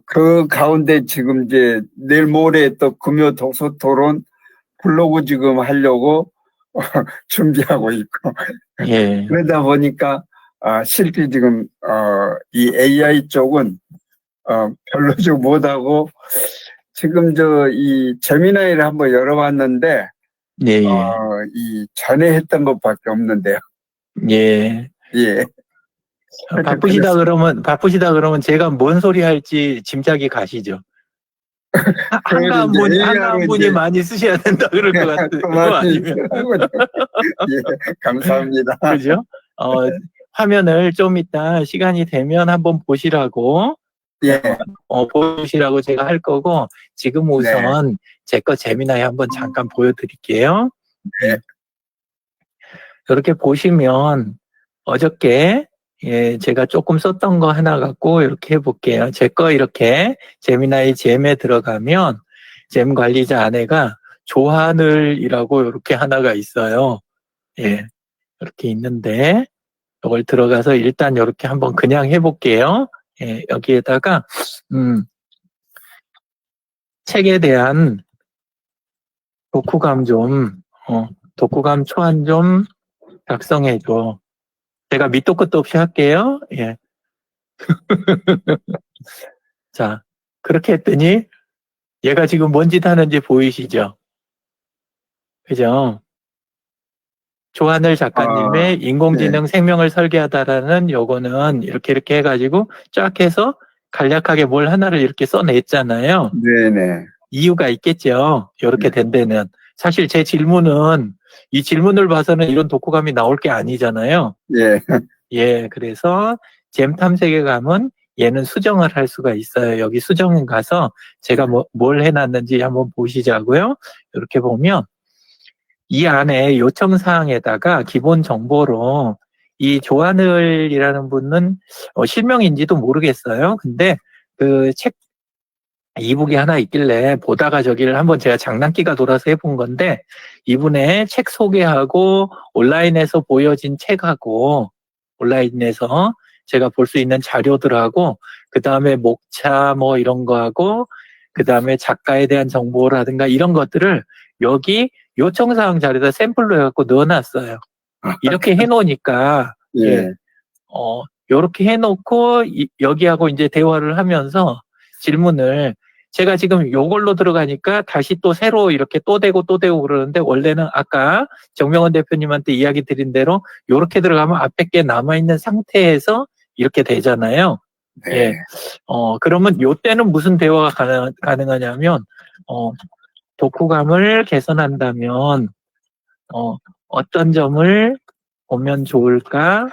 그 가운데 지금 이제 내일 모레 또 금요 독서 토론 블로그 지금 하려고 준비하고 있고. 예. 그러다 보니까, 실제 지금, 이 AI 쪽은, 별로 좀 못하고, 지금 이 재미나이를 한번 열어봤는데, 예, 예. 이 전에 했던 것밖에 없는데요. 예. 예. 바쁘시다 그러면 제가 뭔 소리 할지 짐작이 가시죠? 한가한 분이 많이 쓰셔야 된다 그럴 것 같아요. 아니면. 예, 감사합니다. 그죠? 화면을 좀 이따 시간이 되면 한번 보시라고. 예. 보시라고 제가 할 거고, 지금 우선 제 거 재미나게 한번 잠깐 보여드릴게요. 네. 이렇게 보시면, 어저께, 제가 조금 썼던 거 하나 갖고 이렇게 해볼게요. 제 거 이렇게 재미나이 잼에 들어가면, 잼 관리자 안에가 조하늘이라고 이렇게 하나가 있어요. 예. 이렇게 있는데, 이걸 들어가서 일단 이렇게 한번 그냥 해볼게요. 예, 여기에다가, 책에 대한 독후감 독후감 초안 좀 작성해줘. 제가 밑도 끝도 없이 할게요. 예. 자, 그렇게 했더니 얘가 지금 뭔 짓 하는지 보이시죠? 그죠? 조하늘 작가님의 인공지능 생명을 설계하다라는 요거는 이렇게 해가지고 쫙 해서 간략하게 뭘 하나를 이렇게 써냈잖아요. 네네. 이유가 있겠죠. 이렇게 된 데는. 사실 제 질문은 이 질문을 봐서는 이런 독후감이 나올 게 아니잖아요. 예. 예, 그래서 잼 탐색에 가면 얘는 수정을 할 수가 있어요. 여기 수정에 가서 제가 뭘 해놨는지 한번 보시자고요. 이렇게 보면 이 안에 요청사항에다가 기본 정보로 이 조하늘이라는 분은 실명인지도 모르겠어요. 근데 그 책 이북이 하나 있길래 보다가 저기를 한번 제가 장난기가 돌아서 해본 건데 이분의 책 소개하고 온라인에서 보여진 책하고 온라인에서 제가 볼 수 있는 자료들하고 그 다음에 목차 뭐 이런 거하고 그 다음에 작가에 대한 정보라든가 이런 것들을 여기 요청사항 자료에다 샘플로 해갖고 넣어놨어요. 이렇게 해놓으니까 예. 요렇게 해놓고 여기하고 이제 대화를 하면서 질문을 제가 지금 요걸로 들어가니까 다시 또 새로 이렇게 또 되고 그러는데 원래는 아까 정명원 대표님한테 이야기 드린 대로 요렇게 들어가면 앞에 게 남아있는 상태에서 이렇게 되잖아요. 네. 예. 그러면 요때는 무슨 대화가 가능하냐면, 독후감을 개선한다면, 어떤 점을 보면 좋을까?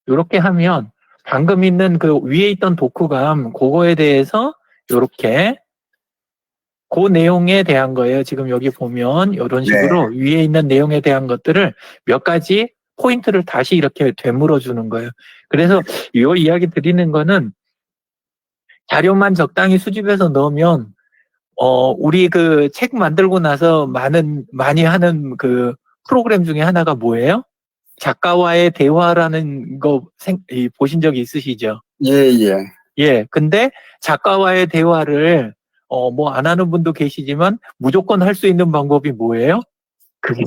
요렇게 하면 방금 있는 그 위에 있던 독후감 그거에 대해서 요렇게 그 내용에 대한 거예요. 지금 여기 보면 이런 식으로 위에 있는 내용에 대한 것들을 몇 가지 포인트를 다시 이렇게 되물어 주는 거예요. 그래서 이 이야기 드리는 거는 자료만 적당히 수집해서 넣으면 우리 그 책 만들고 나서 많이 하는 그 프로그램 중에 하나가 뭐예요? 작가와의 대화라는 거 보신 적이 있으시죠? 예. 예. 근데 작가와의 대화를 뭐 안 하는 분도 계시지만 무조건 할 수 있는 방법이 뭐예요? 그게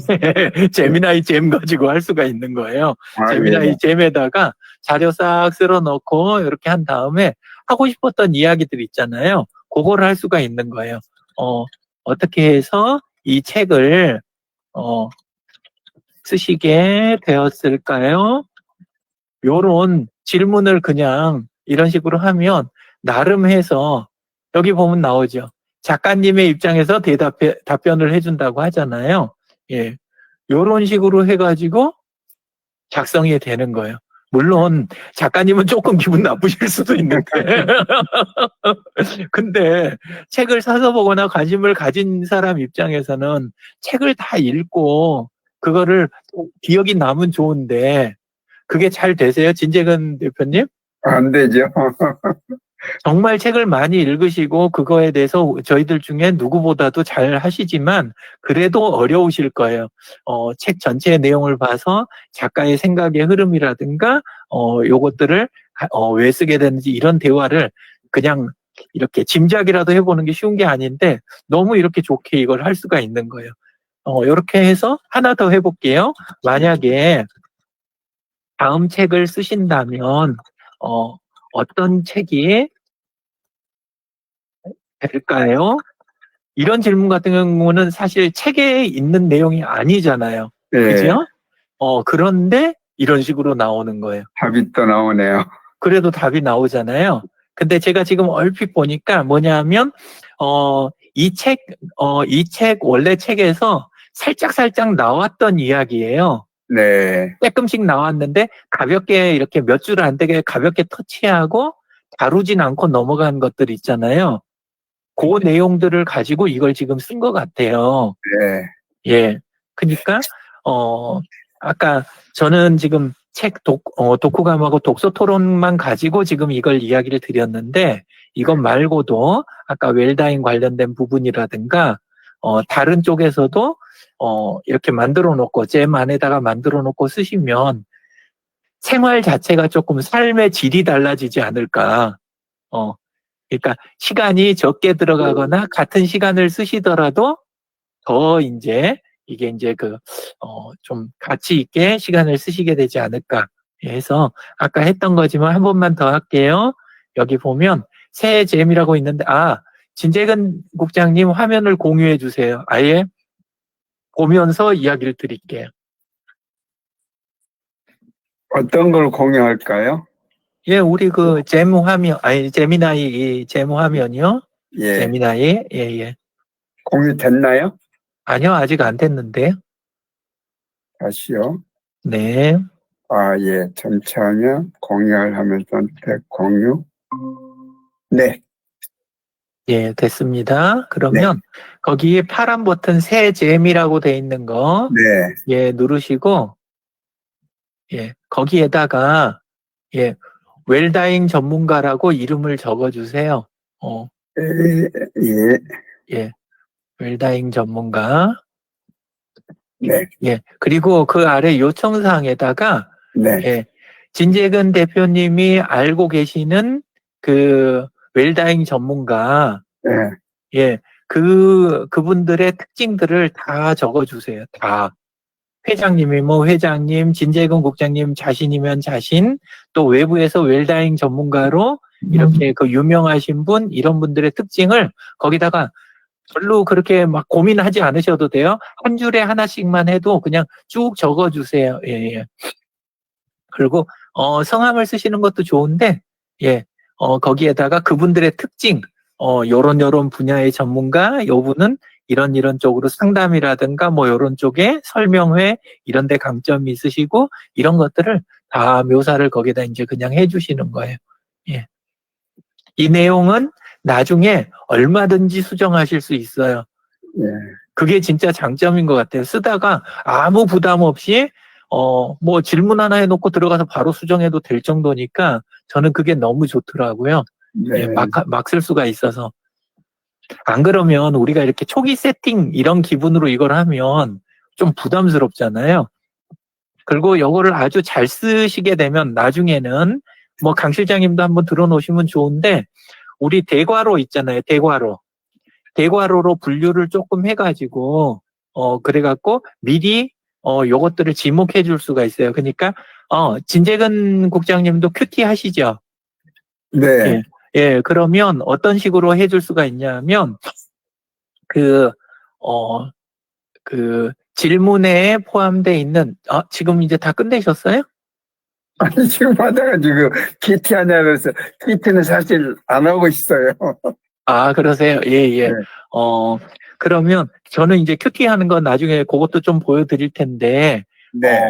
재미나이 잼 가지고 할 수가 있는 거예요. 재미나이 잼에다가 자료 싹 쓸어 넣고 이렇게 한 다음에 하고 싶었던 이야기들 있잖아요. 그거를 할 수가 있는 거예요. 어떻게 해서 이 책을 쓰시게 되었을까요? 요런 질문을 그냥 이런 식으로 하면 나름 해서 여기 보면 나오죠. 작가님의 입장에서 답변을 해준다고 하잖아요. 예. 요런 식으로 해가지고 작성이 되는 거예요. 물론 작가님은 조금 기분 나쁘실 수도 있는데 근데 책을 사서 보거나 관심을 가진 사람 입장에서는 책을 다 읽고 그거를 기억이 남으면 좋은데 그게 잘 되세요? 진재근 대표님? 안 되죠. 정말 책을 많이 읽으시고 그거에 대해서 저희들 중에 누구보다도 잘 하시지만 그래도 어려우실 거예요. 책 전체의 내용을 봐서 작가의 생각의 흐름이라든가 요것들을 왜 쓰게 되는지 이런 대화를 그냥 이렇게 짐작이라도 해보는 게 쉬운 게 아닌데 너무 이렇게 좋게 이걸 할 수가 있는 거예요. 이렇게 해서 하나 더 해볼게요. 만약에 다음 책을 쓰신다면 어떤 책이 될까요? 이런 질문 같은 경우는 사실 책에 있는 내용이 아니잖아요. 예, 그죠? 그런데 이런 식으로 나오는 거예요. 답이 또 나오네요. 그래도 답이 나오잖아요. 근데 제가 지금 얼핏 보니까 뭐냐면, 이 책, 원래 책에서 살짝 나왔던 이야기예요. 네, 조금씩 나왔는데 가볍게 이렇게 몇 줄 안 되게 가볍게 터치하고 다루진 않고 넘어간 것들 있잖아요. 그 내용들을 가지고 이걸 지금 쓴 것 같아요. 네, 예. 그러니까 아까 저는 지금 책 독후감하고 독서 토론만 가지고 지금 이걸 이야기를 드렸는데 이것 말고도 아까 웰다잉 관련된 부분이라든가 다른 쪽에서도 이렇게 만들어 놓고 잼 안에다가 만들어 놓고 쓰시면 생활 자체가 조금 삶의 질이 달라지지 않을까. 그러니까 시간이 적게 들어가거나 같은 시간을 쓰시더라도 더 이게 좀 가치 있게 시간을 쓰시게 되지 않을까 해서 아까 했던 거지만 한 번만 더 할게요. 여기 보면 새 잼이라고 있는데, 진재근 국장님 화면을 공유해 주세요. 아예 보면서 이야기를 드릴게요. 어떤 걸 공유할까요? 예, 우리 그 잼 화면, 제미나이 잼 화면이요. 예, 제미나이, 예. 공유됐나요? 아니요, 아직 안 됐는데요. 다시요. 네. 예, 전체화면 공유를 하면 선택 공유. 네, 예, 됐습니다. 그러면 거기에 파란 버튼 새 잼이라고 돼 있는 거, 네, 예, 누르시고, 예, 거기에다가, 예, 웰다잉 전문가라고 이름을 적어주세요. 예, 예, 웰다잉 전문가. 네, 예, 그리고 그 아래 요청사항에다가, 네, 예, 진재근 대표님이 알고 계시는 그 웰다잉 전문가, 네, 예, 그분들의 특징들을 다 적어주세요. 다. 회장님이 회장님, 진재근 국장님 자신이면 자신, 또 외부에서 웰다잉 전문가로 이렇게 그 유명하신 분, 이런 분들의 특징을 거기다가 별로 그렇게 막 고민하지 않으셔도 돼요. 한 줄에 하나씩만 해도 그냥 쭉 적어주세요. 예. 그리고, 성함을 쓰시는 것도 좋은데, 예, 거기에다가 그분들의 특징, 요런 분야의 전문가, 요분은 이런 쪽으로 상담이라든가 요런 쪽에 설명회, 이런 데 강점이 있으시고, 이런 것들을 다 묘사를 거기다 이제 그냥 해주시는 거예요. 예. 이 내용은 나중에 얼마든지 수정하실 수 있어요. 예, 그게 진짜 장점인 것 같아요. 쓰다가 아무 부담 없이, 질문 하나 해놓고 들어가서 바로 수정해도 될 정도니까 저는 그게 너무 좋더라고요. 네, 예, 막 쓸 수가 있어서. 안 그러면 우리가 이렇게 초기 세팅 이런 기분으로 이걸 하면 좀 부담스럽잖아요. 그리고 이거를 아주 잘 쓰시게 되면 나중에는 강 실장님도 한번 들어놓으시면 좋은데 우리 대괄호 있잖아요. 대괄호로 분류를 조금 해가지고 그래갖고 미리 요것들을 지목해 줄 수가 있어요. 그러니까 진재근 국장님도 큐티 하시죠? 네, 예, 그러면 어떤 식으로 해줄 수가 있냐면 그 질문에 포함되어 있는 지금 이제 다 끝내셨어요? 아니, 지금 하다가 지금 KT 하냐 그래서 KT는 사실 안 하고 있어요. 아, 그러세요? 예, 예. 네. 그러면 저는 이제 큐티 하는 건 나중에 그것도 좀 보여드릴 텐데, 네.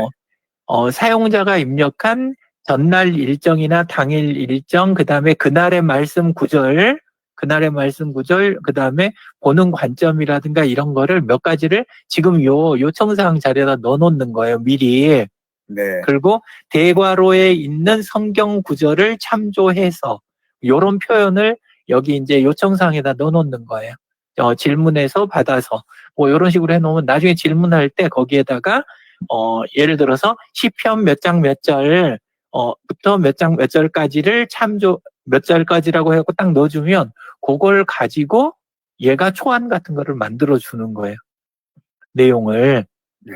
사용자가 입력한 전날 일정이나 당일 일정, 그 다음에 그날의 말씀 구절, 그 다음에 보는 관점이라든가 이런 거를 몇 가지를 지금 요청사항 자료에다 넣어 놓는 거예요, 미리. 네. 그리고 대괄호에 있는 성경 구절을 참조해서 요런 표현을 여기 이제 요청사항에다 넣어 놓는 거예요. 질문에서 받아서 뭐 이런 식으로 해놓으면 나중에 질문할 때 거기에다가 예를 들어서 시편 몇 장 몇 절 부터 몇 장 몇 절까지를 몇 절까지라고 해갖고 딱 넣어주면 그걸 가지고 얘가 초안 같은 거를 만들어 주는 거예요. 내용을. 네.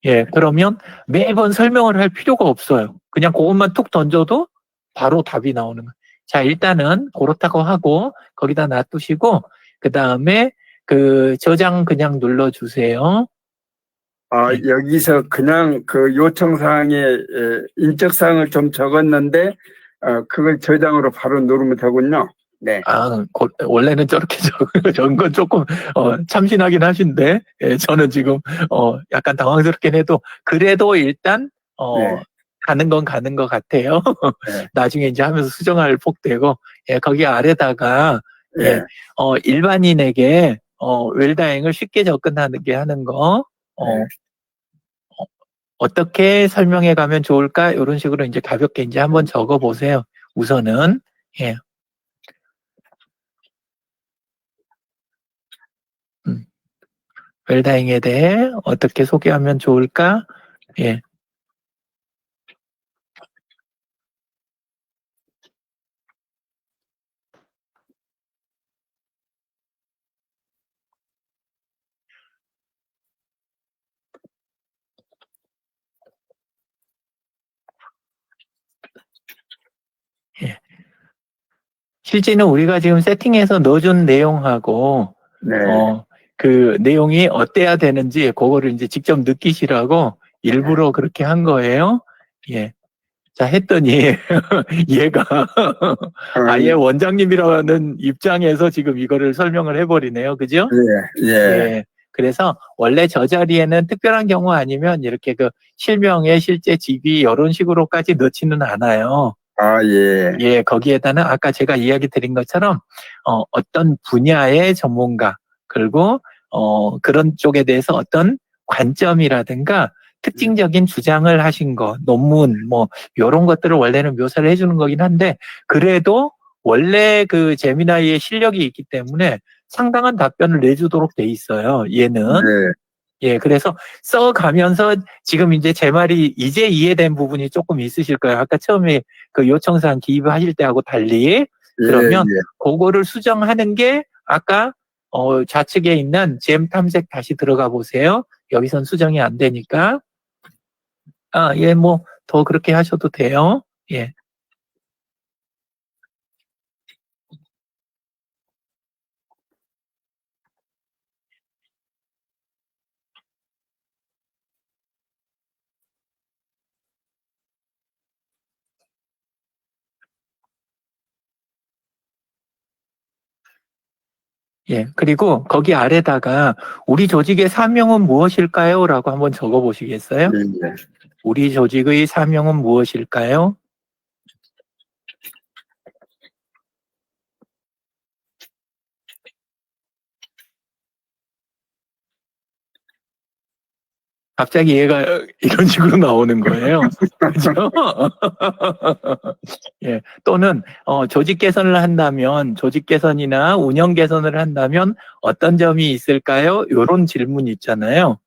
예, 그러면 매번 설명을 할 필요가 없어요. 그냥 그것만 툭 던져도 바로 답이 나오는 거예요. 자, 일단은 그렇다고 하고 거기다 놔두시고 그 다음에 그 저장 그냥 눌러주세요. 아, 예. 여기서 그냥 그 요청사항에 인적사항을 좀 적었는데, 그걸 저장으로 바로 누르면 되군요. 네. 원래는 저렇게 적은 건 조금, 참신하긴 하신데, 예, 저는 지금, 약간 당황스럽긴 해도, 그래도 일단, 네. 가는 건 가는 것 같아요. 네. 나중에 이제 하면서 수정할 폭되고, 예, 거기 아래다가, 네. 예, 일반인에게, 웰다잉을 쉽게 접근하게 하는 거, 네. 어떻게 설명해 가면 좋을까? 이런 식으로 이제 가볍게 이제 한번 적어 보세요. 우선은, 예. 웰다잉에 대해 어떻게 소개하면 좋을까? 예. 예. 실제는 우리가 지금 세팅해서 넣어준 내용하고, 네. 그 내용이 어때야 되는지, 그거를 이제 직접 느끼시라고 일부러 그렇게 한 거예요. 예. 자, 했더니, 얘가 아예 원장님이라는 입장에서 지금 이거를 설명을 해버리네요. 그죠? 예. 예. 예. 그래서 원래 저 자리에는 특별한 경우 아니면 이렇게 그 실명에 실제 직위 이런 식으로까지 넣지는 않아요. 아, 예. 예, 거기에다는 아까 제가 이야기 드린 것처럼 어떤 분야의 전문가 그리고 그런 쪽에 대해서 어떤 관점이라든가 특징적인 주장을 하신 거, 논문 뭐 이런 것들을 원래는 묘사를 해주는 거긴 한데 그래도 원래 그 제미나이의 실력이 있기 때문에 상당한 답변을 내주도록 돼 있어요. 얘는. 네. 예, 그래서 써가면서 지금 이제 제 말이 이제 이해된 부분이 조금 있으실 거예요. 아까 처음에 그 요청사항 기입하실 때하고 달리. 그러면 예. 그거를 수정하는 게 아까 좌측에 있는 잼 탐색 다시 들어가 보세요. 여기선 수정이 안 되니까. 예, 뭐 더 그렇게 하셔도 돼요. 예. 예, 그리고 거기 아래다가 우리 조직의 사명은 무엇일까요? 라고 한번 적어 보시겠어요? 예. 우리 조직의 사명은 무엇일까요? 갑자기 얘가 이런 식으로 나오는 거예요. 그죠? 예. 또는, 조직 개선을 한다면, 조직 개선이나 운영 개선을 한다면 어떤 점이 있을까요? 요런 질문 있잖아요.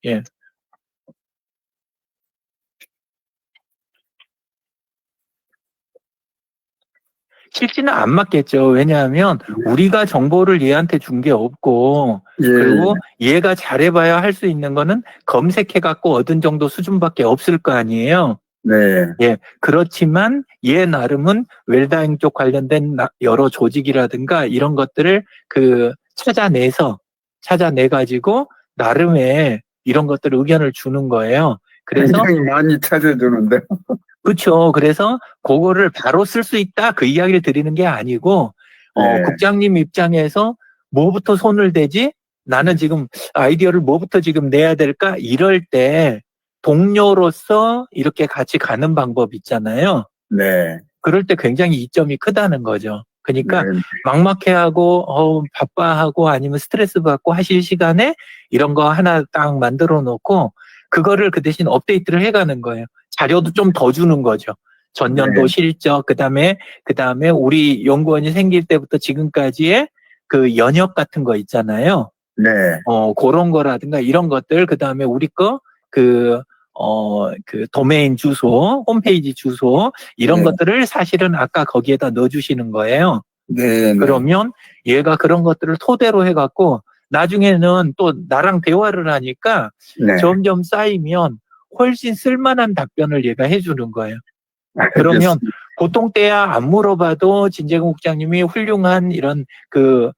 예. 실제는 안 맞겠죠. 왜냐하면 우리가 정보를 얘한테 준 게 없고, 예. 그리고 얘가 잘해봐야 할 수 있는 거는 검색해갖고 얻은 정도 수준밖에 없을 거 아니에요. 네. 예, 그렇지만 얘 나름은 웰다잉 쪽 관련된 여러 조직이라든가 이런 것들을 찾아내가지고 나름의 이런 것들 의견을 주는 거예요. 그래서 굉장히 많이 찾아주는데. 그렇죠. 그래서 그거를 바로 쓸 수 있다 그 이야기를 드리는 게 아니고 네. 국장님 입장에서 뭐부터 손을 대지? 나는 지금 아이디어를 뭐부터 지금 내야 될까? 이럴 때 동료로서 이렇게 같이 가는 방법 있잖아요. 네. 그럴 때 굉장히 이점이 크다는 거죠. 그러니까 네. 막막해하고 바빠하고 아니면 스트레스 받고 하실 시간에 이런 거 하나 딱 만들어 놓고 그거를 그 대신 업데이트를 해가는 거예요. 자료도 좀 더 주는 거죠. 전년도 네. 실적 그다음에 우리 연구원이 생길 때부터 지금까지의 그 연역 같은 거 있잖아요. 네. 그런 거라든가 이런 것들 그다음에 우리 거 그 도메인 주소, 홈페이지 주소 이런 네. 것들을 사실은 아까 거기에다 넣어주시는 거예요. 네. 그러면 얘가 그런 것들을 토대로 해갖고 나중에는 또 나랑 대화를 하니까 네. 점점 쌓이면 훨씬 쓸만한 답변을 얘가 해주는 거예요. 그러면 알겠습니다. 보통 때야 안 물어봐도 진재근 국장님이 훌륭한 이런 그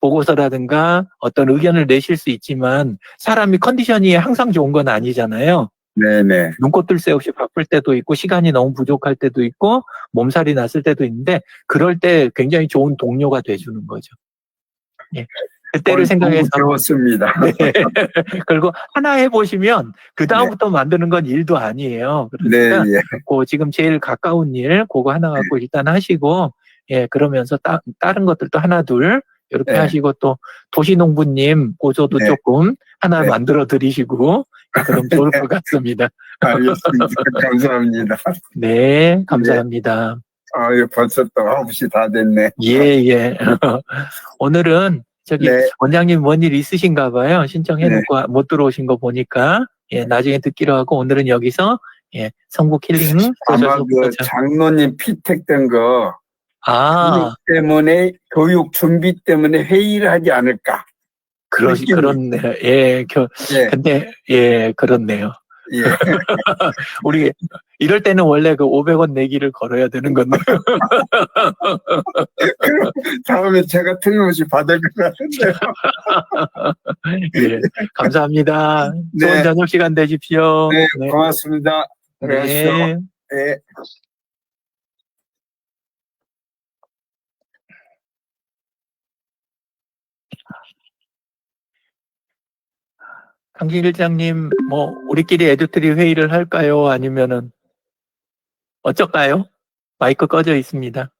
보고서라든가 어떤 의견을 내실 수 있지만 사람이 컨디션이 항상 좋은 건 아니잖아요. 네네. 눈꽃 뜰 새 없이 바쁠 때도 있고 시간이 너무 부족할 때도 있고 몸살이 났을 때도 있는데 그럴 때 굉장히 좋은 동료가 돼주는 거죠. 예. 그때를 생각해서 배웠습니다. 네. 그리고 하나 해보시면 그 다음부터 만드는 건 일도 아니에요. 네, 그러니까 예. 그 지금 제일 가까운 일 그거 하나 갖고 일단 하시고 그러면서 다른 것들도 하나 둘 이렇게 네. 하시고 또 도시농부님 고조도 네. 조금 하나 네. 만들어 드리시고 그럼 좋을 것 같습니다. 알겠습니다. 감사합니다. 네, 감사합니다. 벌써 또 9시 다 됐네. 예. 오늘은 저기 네. 원장님 뭔 일 있으신가 봐요. 신청해놓고 못 들어오신 거 보니까 나중에 듣기로 하고 오늘은 여기서 성국 힐링 아마 소셜 그 장로님 피택된 거 교육 때문에 교육 준비 때문에 회의를 하지 않을까. 그렇네요. 예. 근데 그렇네요. 예. 우리 이럴 때는 원래 그 500원 내기를 걸어야 되는 건데. 그럼 다음에 제가 틀림없이 받을 것 같은데요. 예, 감사합니다. 네. 좋은 저녁 시간 되십시오. 네, 고맙습니다. 들어가십시오. 네. 네. 강기 실장님, 우리끼리 에듀트리 회의를 할까요? 아니면은, 어쩔까요? 마이크 꺼져 있습니다.